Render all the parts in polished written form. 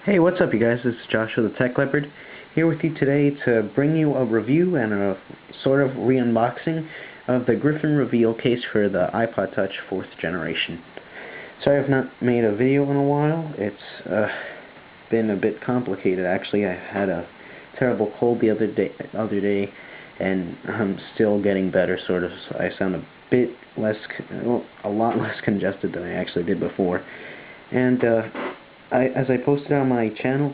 Hey, what's up you guys? This is Joshua the Tech Leopard here with you today to bring you a review and a sort of re-unboxing of the Griffin Reveal Case for the iPod Touch 4th generation. Sorry I've not made a video in a while. It's been a bit complicated actually. I had a terrible cold the other day and I'm still getting better sort of. So I sound a bit less, a lot less congested than I actually did before. And as I posted on my channel,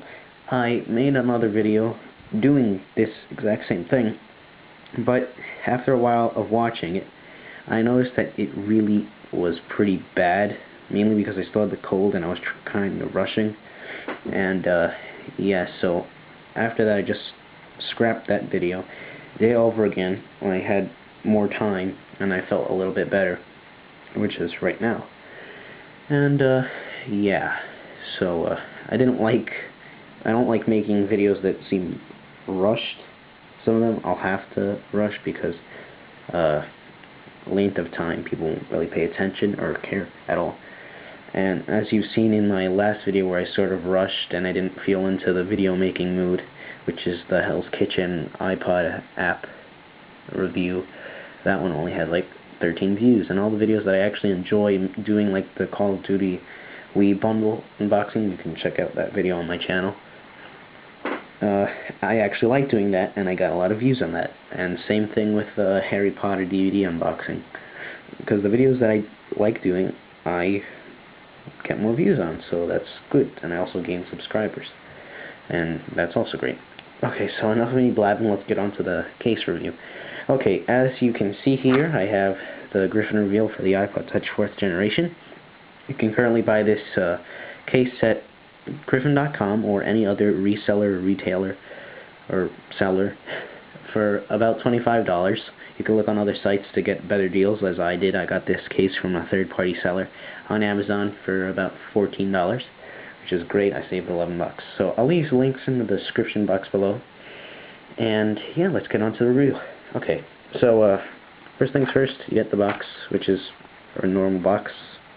I made another video doing this exact same thing, but after a while of watching it, I noticed that it really was pretty bad, mainly because I still had the cold and I was kind of rushing, and yeah, so after that I just scrapped that video, did it over again when I had more time and I felt a little bit better, which is right now. And yeah, so I don't like making videos that seem rushed. Some of them I'll have to rush because length of time, people won't really pay attention or care at all. And as you've seen in my last video where I sort of rushed and I didn't feel into the video making mood, which is the Hell's Kitchen iPod app review, that one only had like 13 views, and all the videos that I actually enjoy doing, like the Call of Duty Wii bundle unboxing, you can check out that video on my channel. I actually like doing that, and I got a lot of views on that. And same thing with the Harry Potter DVD unboxing, because the videos that I like doing, I get more views on, so that's good, and I also gain subscribers, and that's also great. Okay, so enough of me blabbing, let's get on to the case review. Okay, as you can see here, I have the Griffin Reveal for the iPod Touch 4th generation. You can currently buy this case at Griffin.com or any other reseller, retailer, or seller for about $25. You can look on other sites to get better deals, as I did. I got this case from a third-party seller on Amazon for about $14, which is great. I saved 11 bucks. So I'll leave links in the description box below. And yeah, let's get on to the review. Okay, so first things first, you get the box, which is a normal box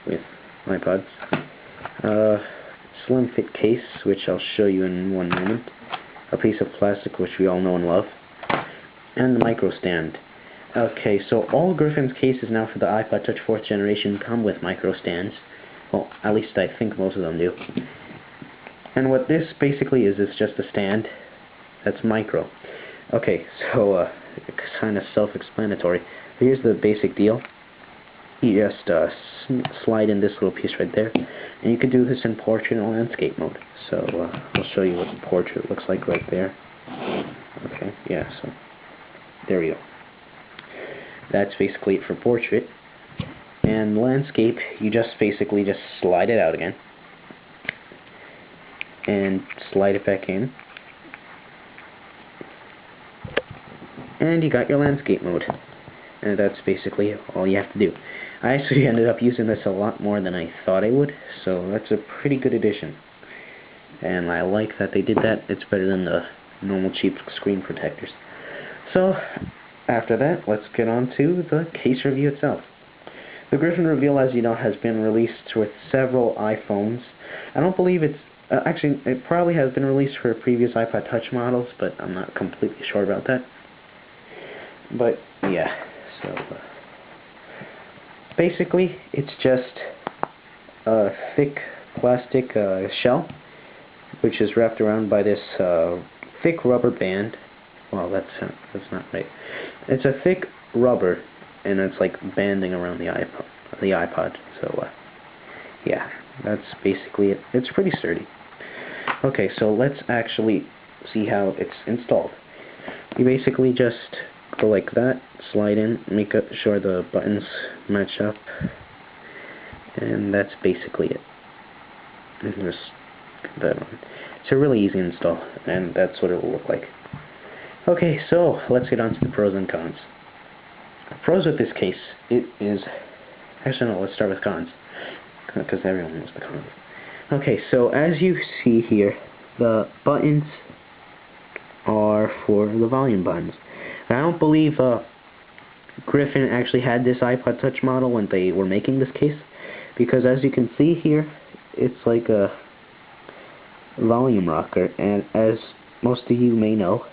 with iPods. Slim fit case, which I'll show you in one moment. A piece of plastic, which we all know and love. And the micro stand. Okay, so all Griffin's cases now for the iPod Touch 4th generation come with micro stands. Well, at least I think most of them do. And what this basically is just a stand that's micro. Okay, so it's kind of self-explanatory. Here's the basic deal. You just slide in this little piece right there, and you can do this in portrait and landscape mode. So I'll show you what the portrait looks like right there. Okay, yeah, so there we go. That's basically it for portrait. And landscape, you just basically just slide it out again, and slide it back in, and you got your landscape mode. And that's basically all you have to do. I actually ended up using this a lot more than I thought I would, so that's a pretty good addition. And I like that they did that. It's better than the normal cheap screen protectors. So, after that, let's get on to the case review itself. The Griffin Reveal, as you know, has been released with several iPhones. I don't believe it's... actually, it probably has been released for previous iPod Touch models, but I'm not completely sure about that. But, yeah. So, basically, it's just a thick plastic shell, which is wrapped around by this thick rubber band. Well, that's not right. It's a thick rubber, and it's like banding around the iPod. So, yeah, that's basically it. It's pretty sturdy. Okay, so let's actually see how it's installed. You basically just go like that, slide in, make sure the buttons match up, and that's basically it. You can just put that on. It's a really easy install, and that's what it will look like. Okay, so let's get on to the pros and cons. Pros with this case, it is... Actually, no, let's start with cons, because everyone knows the cons. Okay, so as you see here, the buttons are for the volume buttons. I don't believe Griffin actually had this iPod Touch model when they were making this case, because as you can see here, it's like a volume rocker, and as most of you may know,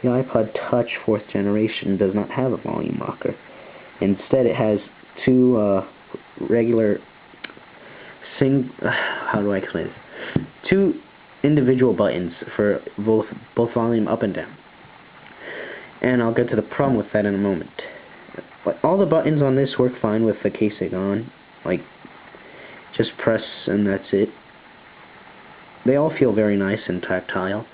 the iPod Touch 4th generation does not have a volume rocker. Instead, it has two regular how do I explain this? Two individual buttons for both volume up and down. And I'll get to the problem with that in a moment. But all the buttons on this work fine with the casing on. Like, just press and that's it. They all feel very nice and tactile,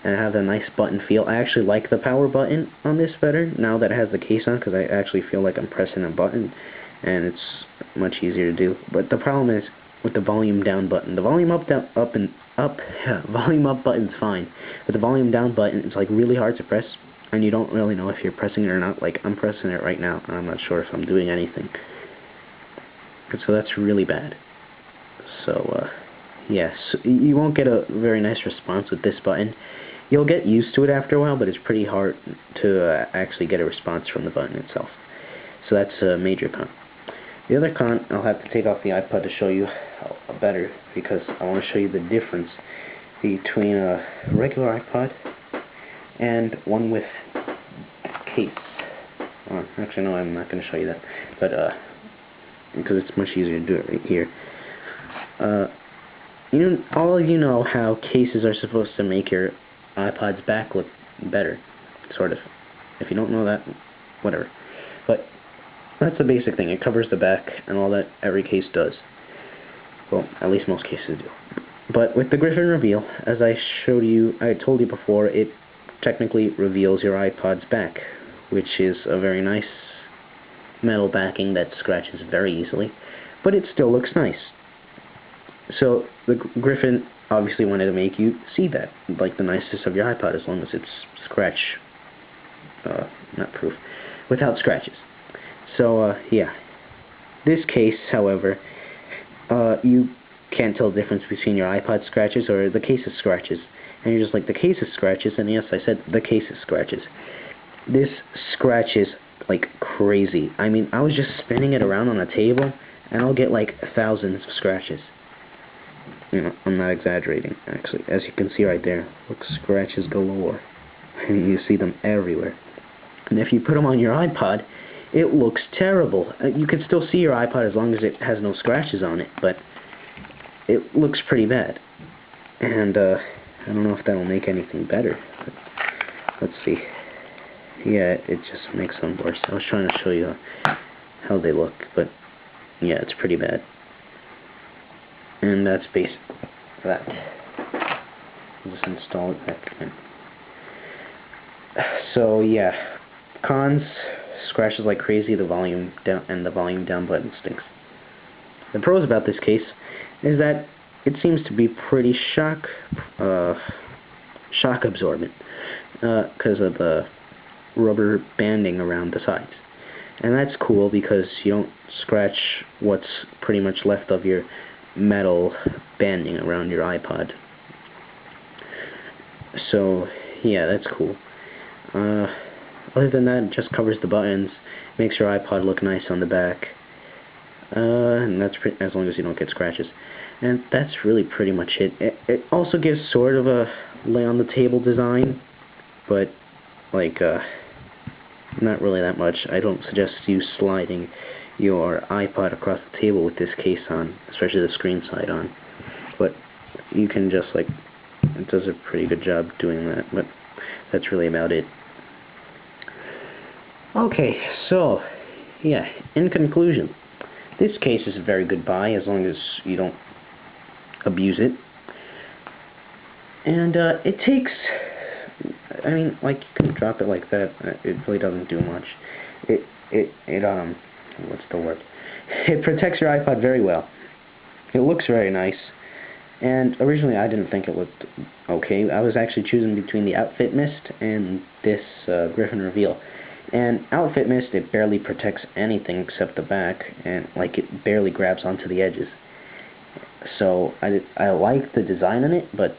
and have a nice button feel. I actually like the power button on this better now that it has the case on, because I actually feel like I'm pressing a button, and it's much easier to do. But the problem is with the volume down button. The volume volume up button's fine, but the volume down button is like really hard to press, and you don't really know if you're pressing it or not. Like, I'm pressing it right now, and I'm not sure if I'm doing anything. And so that's really bad. So, yes, you won't get a very nice response with this button. You'll get used to it after a while, but it's pretty hard to actually get a response from the button itself. So that's a major con. The other con, I'll have to take off the iPod to show you better, because I want to show you the difference between a regular iPod and one with case. Actually, no, I'm not going to show you that, but because it's much easier to do it right here. All of you know how cases are supposed to make your iPod's back look better, sort of. If you don't know that, whatever. But that's the basic thing. It covers the back and all that every case does. Well, at least most cases do. But with the Griffin Reveal, as I told you before, it technically reveals your iPod's back, which is a very nice metal backing that scratches very easily, but it still looks nice. So the Griffin obviously wanted to make you see that, like the nicest of your iPod, as long as it's not proof, without scratches. So yeah, this case, however, you can't tell the difference between your iPod scratches or the case's scratches, and you're just like, the case's scratches, and yes, I said the case's scratches. This scratches like crazy. I mean, I was just spinning it around on a table, and I'll get like thousands of scratches. You know, I'm not exaggerating, actually. As you can see right there, look, scratches galore. You see them everywhere. And if you put them on your iPod, it looks terrible. You can still see your iPod as long as it has no scratches on it, but it looks pretty bad. And I don't know if that'll make anything better. But let's see. Yeah, it just makes them worse. I was trying to show you how they look, but yeah, it's pretty bad. And that's basically that. I'll just install it back in. So yeah, cons: scratches like crazy, the volume down, and the volume down button stinks. The pros about this case is that it seems to be pretty shock absorbent, because of the rubber banding around the sides. And that's cool because you don't scratch what's pretty much left of your metal banding around your iPod. So yeah, that's cool. Other than that, it just covers the buttons, makes your iPod look nice on the back, and that's as long as you don't get scratches. And that's really pretty much it. It also gives sort of a lay on the table design, but like not really that much. I don't suggest you sliding your iPod across the table with this case on, especially the screen side on. But you can just, like, it does a pretty good job doing that, but that's really about it. Okay, so, yeah, in conclusion, this case is a very good buy as long as you don't abuse it. And it takes, I mean, like, you can drop it like that, it really doesn't do much. What's the word? It protects your iPod very well. It looks very nice. And originally I didn't think it looked okay. I was actually choosing between the Outfit Mist and this Griffin Reveal. And Outfit Mist, it barely protects anything except the back, and like it barely grabs onto the edges. So I like the design on it, but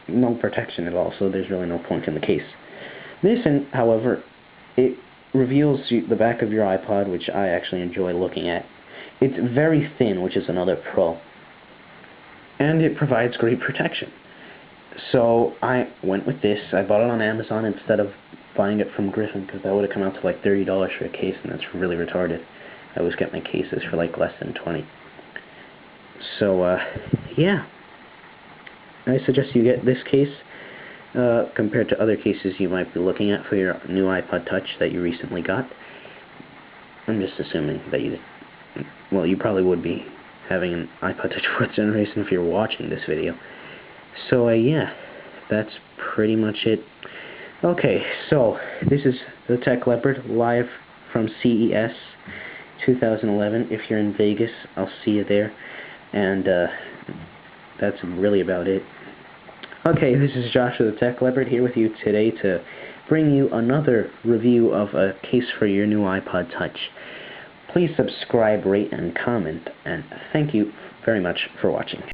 no protection at all, so there's really no point in the case. This, however, it reveals the back of your iPod, which I actually enjoy looking at. It's very thin, which is another pro. and it provides great protection. So I went with this. I bought it on Amazon instead of buying it from Griffin, because that would have come out to like $30 for a case, and that's really retarded. I always get my cases for like less than 20. So yeah, I suggest you get this case compared to other cases you might be looking at for your new iPod Touch that you recently got. I'm just assuming that you probably would be having an iPod Touch 4th generation if you're watching this video. So yeah, that's pretty much it. Okay, so this is the Tech Leopard live from CES 2011. If you're in Vegas, I'll see you there. And that's really about it. Okay, this is Joshua the Tech Leopard here with you today to bring you another review of a case for your new iPod Touch. Please subscribe, rate, and comment, and thank you very much for watching.